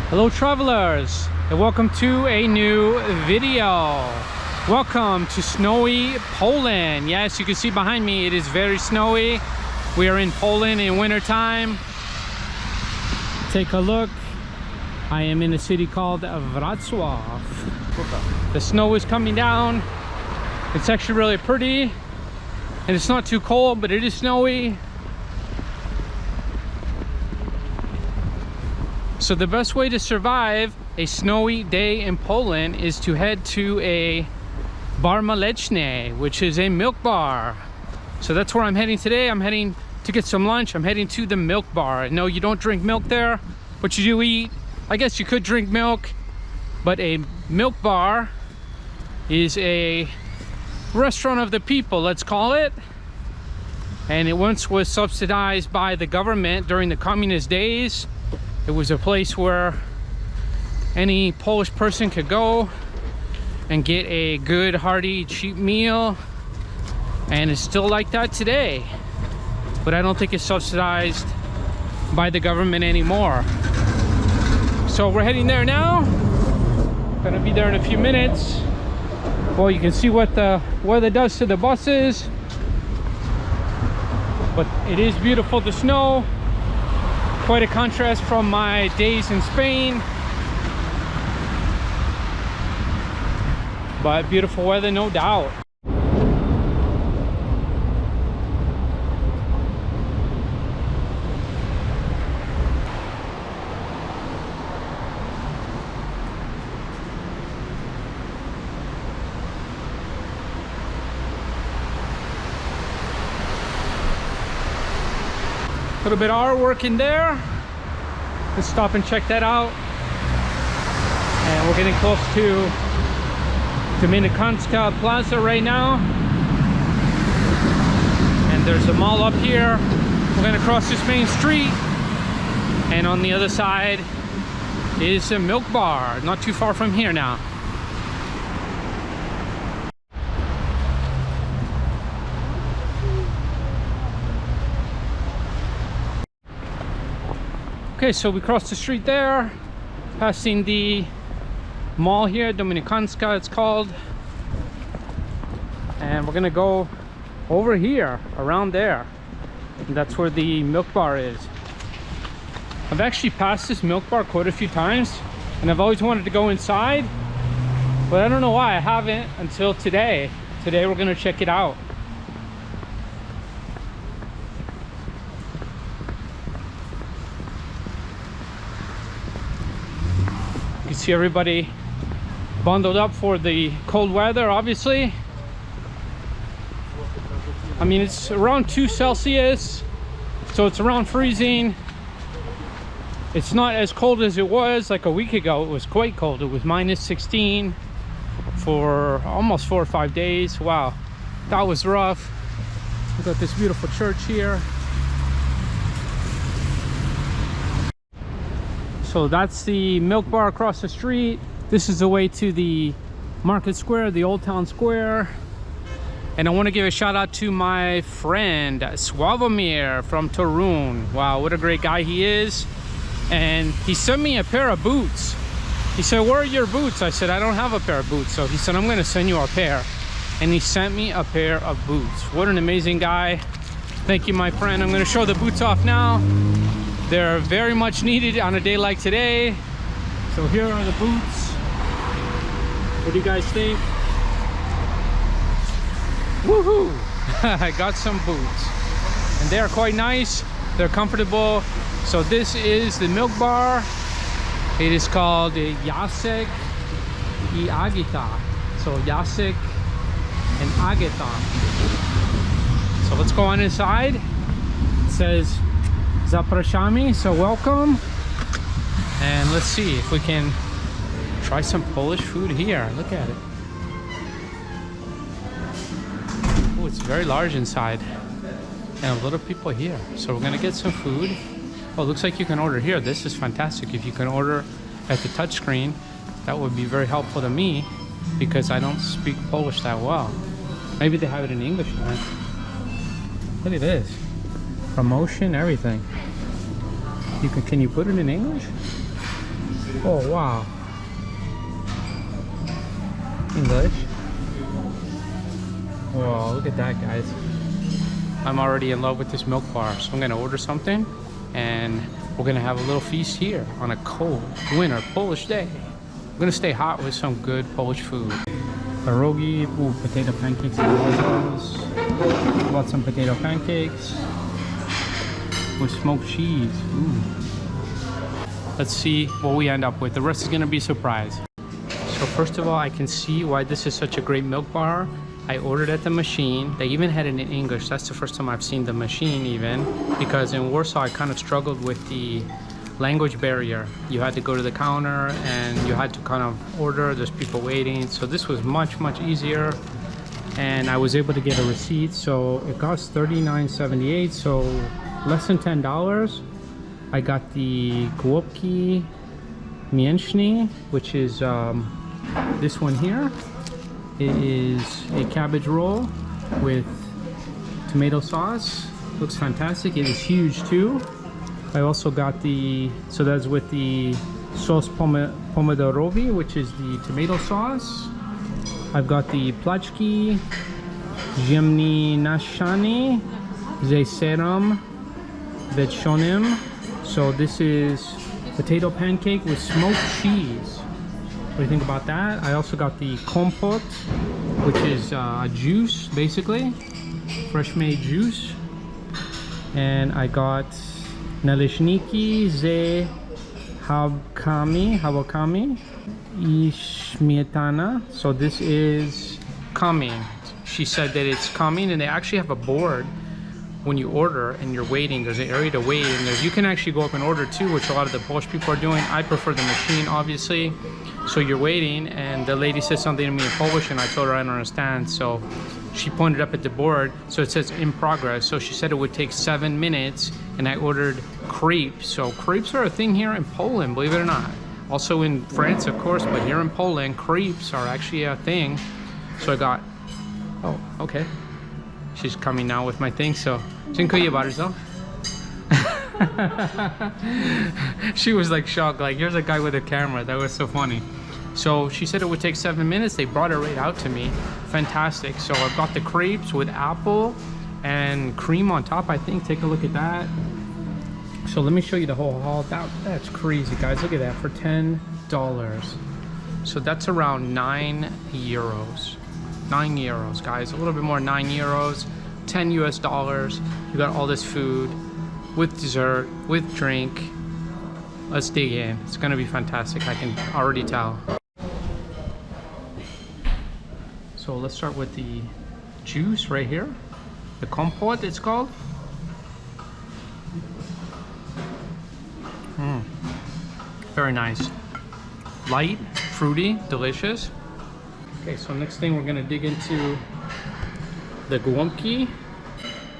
Hello travelers, and welcome to a new video. Welcome to snowy Poland. Yes, you can see behind me it is very snowy. We are in Poland in winter time. Take a look. I am in a city called Wrocław. The snow is coming down. It's actually really pretty, and it's not too cold, but it is snowy. So the best way to survive a snowy day in Poland is to head to a bar mleczny, which is a milk bar. So that's where I'm heading today. I'm heading to get some lunch. I'm heading to the milk bar. No, you don't drink milk there, but you do eat. I guess you could drink milk, but a milk bar is a restaurant of the people, let's call it. And it once was subsidized by the government during the communist days. It was a place where any Polish person could go and get a good, hearty, cheap meal. And it's still like that today. But I don't think it's subsidized by the government anymore. So we're heading there now. Gonna be there in a few minutes. Well, you can see what the weather does to the buses. But it is beautiful, the snow. Quite a contrast from my days in Spain, but beautiful weather, no doubt. A little bit of artwork in there. Let's stop and check that out. And we're getting close to Dominikańska Plaza right now. And there's a mall up here. We're gonna cross this main street. And on the other side is a milk bar, not too far from here now. Okay, so we crossed the street there, passing the mall here, Dominikańska it's called. And we're gonna go over here, around there. And that's where the milk bar is. I've actually passed this milk bar quite a few times, and I've always wanted to go inside, but I don't know why I haven't until today. Today we're gonna check it out. You can see everybody bundled up for the cold weather, obviously. I mean, it's around 2 Celsius, so it's around freezing. It's not as cold as it was like a week ago. It was quite cold. It was -16 for almost 4 or 5 days. Wow, that was rough. We've got this beautiful church here. So that's the milk bar across the street. This is the way to the market square, the old town square. And I want to give a shout out to my friend Sławomir from Torun. Wow, what a great guy he is. And he sent me a pair of boots. He said, "Where are your boots?" I said, "I don't have a pair of boots." So he said, "I'm going to send you a pair." And he sent me a pair of boots. What an amazing guy. Thank you, my friend. I'm going to show the boots off now. They're very much needed on a day like today. So here are the boots. What do you guys think? Woohoo! I got some boots. And they are quite nice. They're comfortable. So this is the milk bar. It is called Jacek I Agita. So Jacek and Agita. So let's go on inside. It says Zapraszamy, so welcome. And let's see if we can try some Polish food here. Look at it. Oh, it's very large inside. And a lot of people here. So we're gonna get some food. Oh, it looks like you can order here. This is fantastic. If you can order at the touch screen, that would be very helpful to me because I don't speak Polish that well. Maybe they have it in English now. Look at this. Promotion, everything. Can you put it in English? Oh wow. English. Wow, look at that, guys. I'm already in love with this milk bar, so I'm gonna order something and we're gonna have a little feast here on a cold winter Polish day. I'm gonna stay hot with some good Polish food. Pierogi, ooh, potato pancakes and those. Bought some potato pancakes with smoked cheese. Ooh. Let's see what we end up with. The rest is gonna be a surprise. So first of all, I can see why this is such a great milk bar. I ordered at the machine. They even had it in English. That's the first time I've seen the machine even, because in Warsaw I kind of struggled with the language barrier. You had to go to the counter and you had to kind of order. There's people waiting. So this was much easier, and I was able to get a receipt. So it cost $39.78, so less than $10. I got the głupki mięsne, which is this one here. It is a cabbage roll with tomato sauce. Looks fantastic. It is huge too. I also got the, so that's with the sos pomidorowy, which is the tomato sauce. I've got the placzki ziemni nasiani ze serem wieczonym. So this is potato pancake with smoked cheese. What do you think about that? I also got the kompot, which is juice, basically, fresh made juice. And I got naleśniki ze habakami I śmietana. So this is coming. She said that it's coming, and they actually have a board when you order and you're waiting. There's an area to wait, and you can actually go up and order too, which a lot of the Polish people are doing. I prefer the machine, obviously. So you're waiting, and the lady said something to me in Polish, and I told her I don't understand. So she pointed up at the board, so it says in progress. So she said it would take 7 minutes, and I ordered crepes. So crepes are a thing here in Poland, believe it or not. Also in France, of course, but here in Poland, crepes are actually a thing. So I got, oh, okay. She's coming now with my thing, so dziękuję bardzo. She was like shocked, like, here's a guy with a camera. That was so funny. So she said it would take 7 minutes. They brought it right out to me. Fantastic. So I've got the crepes with apple and cream on top, I think. Take a look at that. So let me show you the whole haul. That's crazy, guys. Look at that, for $10. So that's around 9 euros. 9 euros, guys. A little bit more, 9 euros, 10 US dollars. You got all this food with dessert, with drink. Let's dig in. It's gonna be fantastic. I can already tell. So let's start with the juice right here. The kompot, it's called. Very nice. Light, fruity, delicious. Okay, so next thing we're gonna dig into the głupki.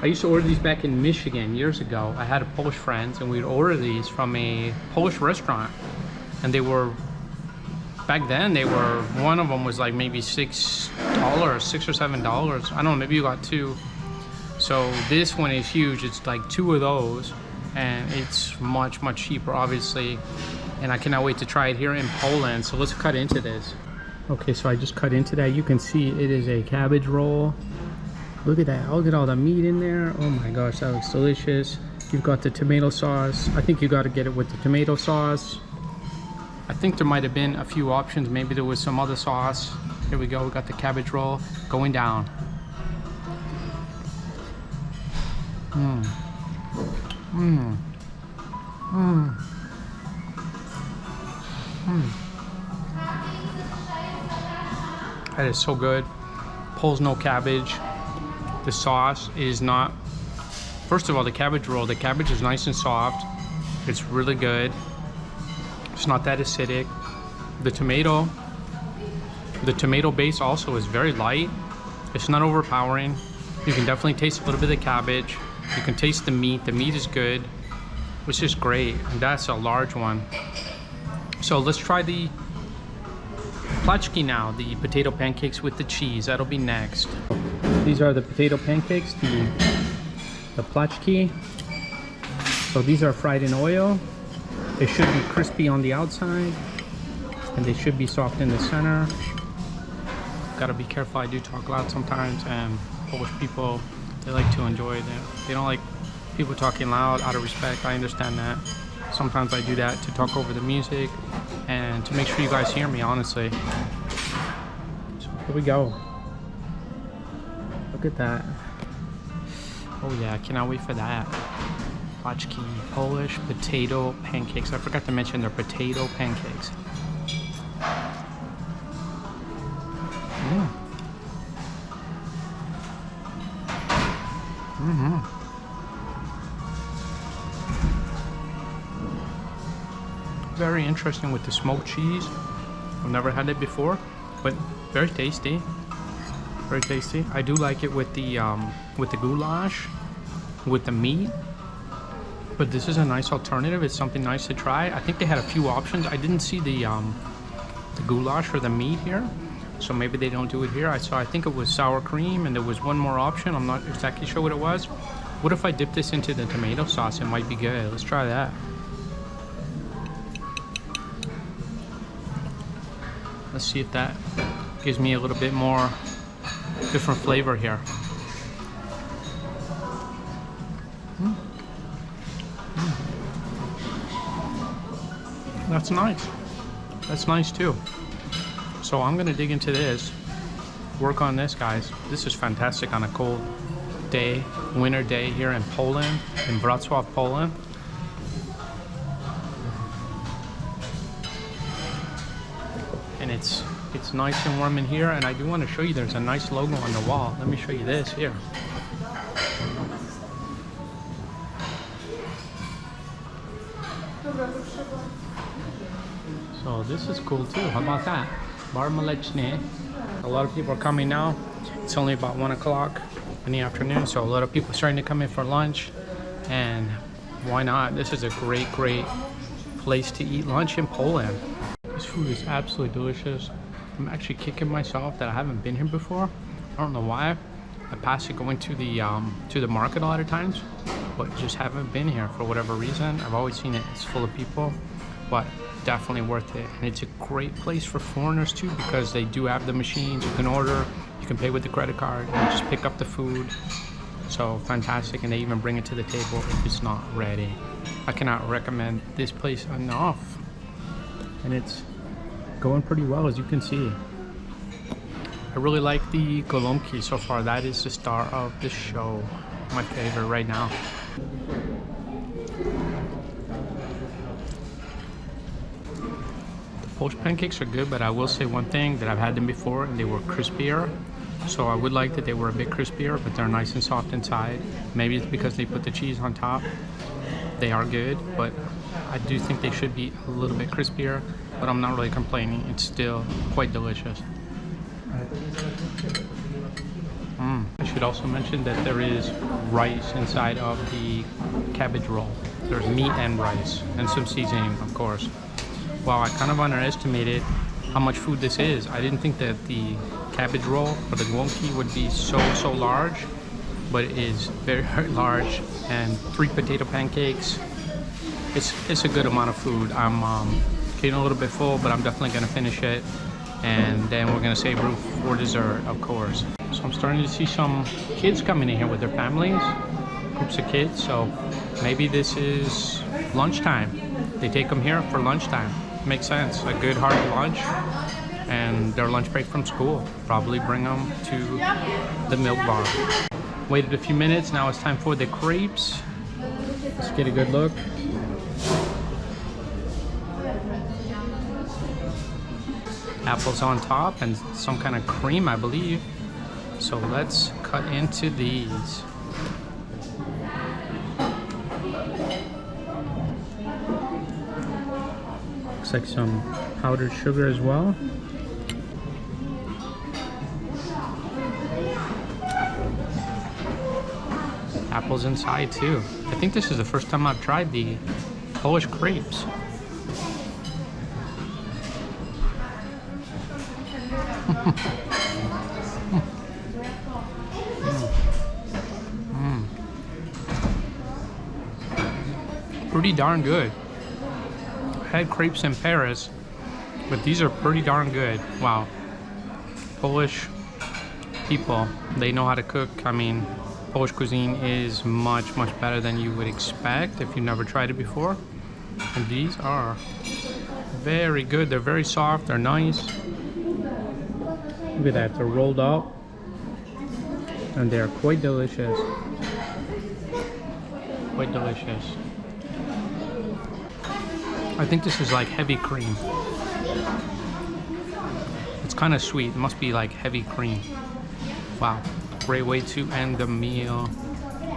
I used to order these back in Michigan years ago. I had a Polish friends, and we'd order these from a Polish restaurant. And they were, back then, they were, one of them was like maybe $6, $6 or $7. I don't know, maybe you got two. So this one is huge. It's like 2 of those, and it's much cheaper, obviously. And I cannot wait to try it here in Poland. So let's cut into this. Okay, so I just cut into that. You can see it is a cabbage roll. Look at that. Look at all the meat in there. Oh my gosh, that looks delicious. You've got the tomato sauce. I think you got to get it with the tomato sauce. I think there might have been a few options. Maybe there was some other sauce. Here we go. We got the cabbage roll going down. That is so good. Pulls no cabbage. The sauce is not, first of all, the cabbage roll, the cabbage is nice and soft. It's really good. It's not that acidic. The tomato base also is very light. It's not overpowering. You can definitely taste a little bit of the cabbage. You can taste the meat. The meat is good, which is great. And that's a large one. So let's try the placzki now, the potato pancakes with the cheese. That'll be next. These are the potato pancakes, the placzki. So these are fried in oil. They should be crispy on the outside and they should be soft in the center. Gotta be careful, I do talk loud sometimes, and Polish people, they like to enjoy them. They don't like people talking loud out of respect. I understand that. Sometimes I do that to talk over the music and to make sure you guys hear me, honestly. So here we go. Look at that. Oh yeah, I cannot wait for that. Paczki, Polish potato pancakes. I forgot to mention they're potato pancakes. Very interesting with the smoked cheese. I've never had it before, but very tasty. Very tasty. I do like it with the goulash, with the meat. But this is a nice alternative. It's something nice to try. I think they had a few options. I didn't see the goulash or the meat here, so maybe they don't do it here. I think it was sour cream, and there was one more option. I'm not exactly sure what it was. What if I dip this into the tomato sauce? It might be good. Let's try that. Let's see if that gives me a little bit more different flavor here. That's nice. That's nice too. So I'm gonna dig into this, work on this, guys. This is fantastic on a cold day, winter day here in Poland, in Wrocław, Poland. And it's nice and warm in here, and I do want to show you there's a nice logo on the wall. Let me show you this here. So this is cool too. How about that? Bar Mleczny. A lot of people are coming now. It's only about 1 o'clock in the afternoon, so a lot of people are starting to come in for lunch. And why not? This is a great place to eat lunch in Poland. This food is absolutely delicious. I'm actually kicking myself that I haven't been here before. I don't know why. I pass it going to the market a lot of times, but just haven't been here for whatever reason. I've always seen it. It's full of people, but definitely worth it. And it's a great place for foreigners too, because they do have the machines. You can order, you can pay with the credit card, and just pick up the food. So fantastic, and they even bring it to the table if it's not ready. I cannot recommend this place enough. And it's going pretty well, as you can see. I really like the golomki so far. That is the star of the show. My favorite right now. The Polish pancakes are good, but I will say one thing, that I've had them before and they were crispier. So I would like that they were a bit crispier, but they're nice and soft inside. Maybe it's because they put the cheese on top. They are good, but I do think they should be a little bit crispier, but I'm not really complaining. It's still quite delicious. I should also mention that there is rice inside of the cabbage roll. There's meat and rice and some seasoning, of course. Wow, I kind of underestimated how much food this is. I didn't think that the cabbage roll or the golomki would be so large, but it is very large. And 3 potato pancakes. It's a good amount of food. I'm getting a little bit full, but I'm definitely gonna finish it, and then we're gonna save room for dessert, of course. So I'm starting to see some kids coming in here with their families, groups of kids. So maybe this is lunchtime. They take them here for lunchtime. Makes sense. A good hearty lunch, and their lunch break from school. Probably bring them to the milk bar. Waited a few minutes. Now it's time for the crepes. Let's get a good look. Apples on top and some kind of cream, I believe. So let's cut into these. Looks like some powdered sugar as well. Apples inside too. I think this is the first time I've tried the Polish crepes. Pretty darn good. I had crepes in Paris But these are pretty darn good. Wow. Polish people, they know how to cook. I mean, Polish cuisine is much better than you would expect if you've never tried it before. And these are very good. They're very soft. They're nice. Look at that. They're rolled up. And they're quite delicious. Quite delicious. I think this is like heavy cream. It's kind of sweet. It must be like heavy cream. Wow. Great way to end the meal.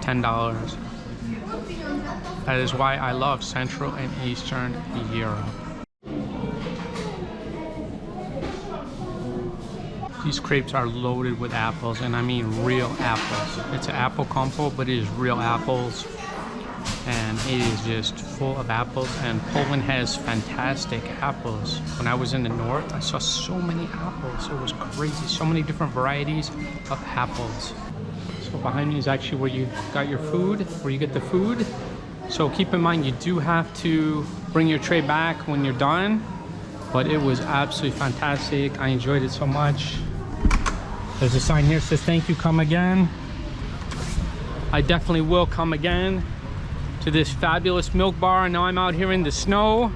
$10. That is why I love Central and Eastern Europe. These crepes are loaded with apples, and I mean real apples. It's an apple compote, but it is real apples. And it is just full of apples, and Poland has fantastic apples. When I was in the north, I saw so many apples. It was crazy. So many different varieties of apples. So behind me is actually where you got your food, where you get the food. So keep in mind, you do have to bring your tray back when you're done. But it was absolutely fantastic. I enjoyed it so much. There's a sign here that says, "Thank you, come again." I definitely will come again to this fabulous milk bar. Now I'm out here in the snow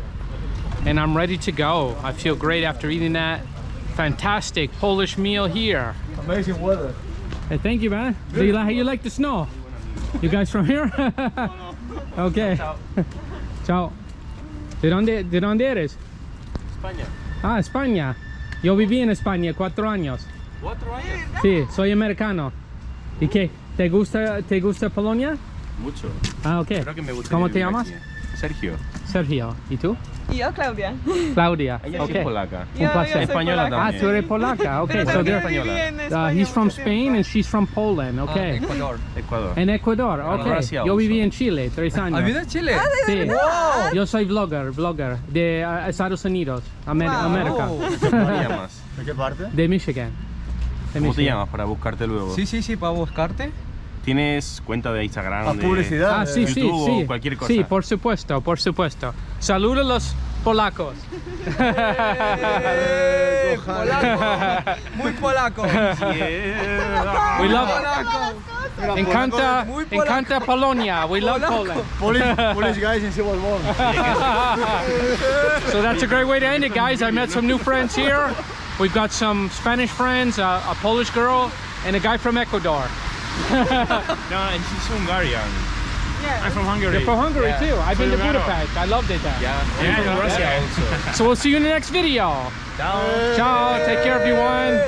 and I'm ready to go. I feel great after eating that fantastic Polish meal here. Amazing weather. Hey, thank you, man. Do you like the snow? You guys from here? Okay. Ciao. ¿De dónde eres? España. Ah, España. Yo viví en España 4 años. 4 años. Sí, soy americano. ¿Y qué? ¿Te gusta Polonia? Mucho. Ah, ok. Creo que me gustaría ¿Cómo te vivir llamas? aquí. Sergio. Sergio. ¿Y tú? Y yo, Claudia. Claudia. Ella sí Okay. es polaca. Un placer. soy Española polaca. Ah, también. tú eres polaca. Okay, Pero so también they're, viví en España he's from mucho Spain tiempo. and she's from Poland. Okay. Ecuador. En Ecuador. Okay. Rusia Yo also. viví en Chile 3 años. ¿Has vivido en Chile? Sí. Wow. Yo soy blogger de Estados Unidos, América. ¿Cómo te llamas? ¿De qué parte? De Michigan. De ¿Cómo te Michigan. llamas para buscarte luego? Sí, para buscarte. ¿Tienes cuenta de Instagram? A de publicidad. Ah, sí, YouTube o sí. cualquier cosa? Sí, por supuesto, por supuesto. Saludos a los polacos. Polaco. Muy polaco. Yeah. We love Polaco. encanta Polonia. We love Poland. Polish guys in Civil War. So that's a great way to end it, guys. I met some new friends here. We've got some Spanish friends, a Polish girl, and a guy from Ecuador. No, she's Hungarian. Yeah. I'm from Hungary. You're from Hungary Yeah. too. I've been to Soy rumano. Budapest. I loved it there. Yeah, I'm from Russia also. So we'll see you in the next video. Ciao. Ciao. Take care, everyone.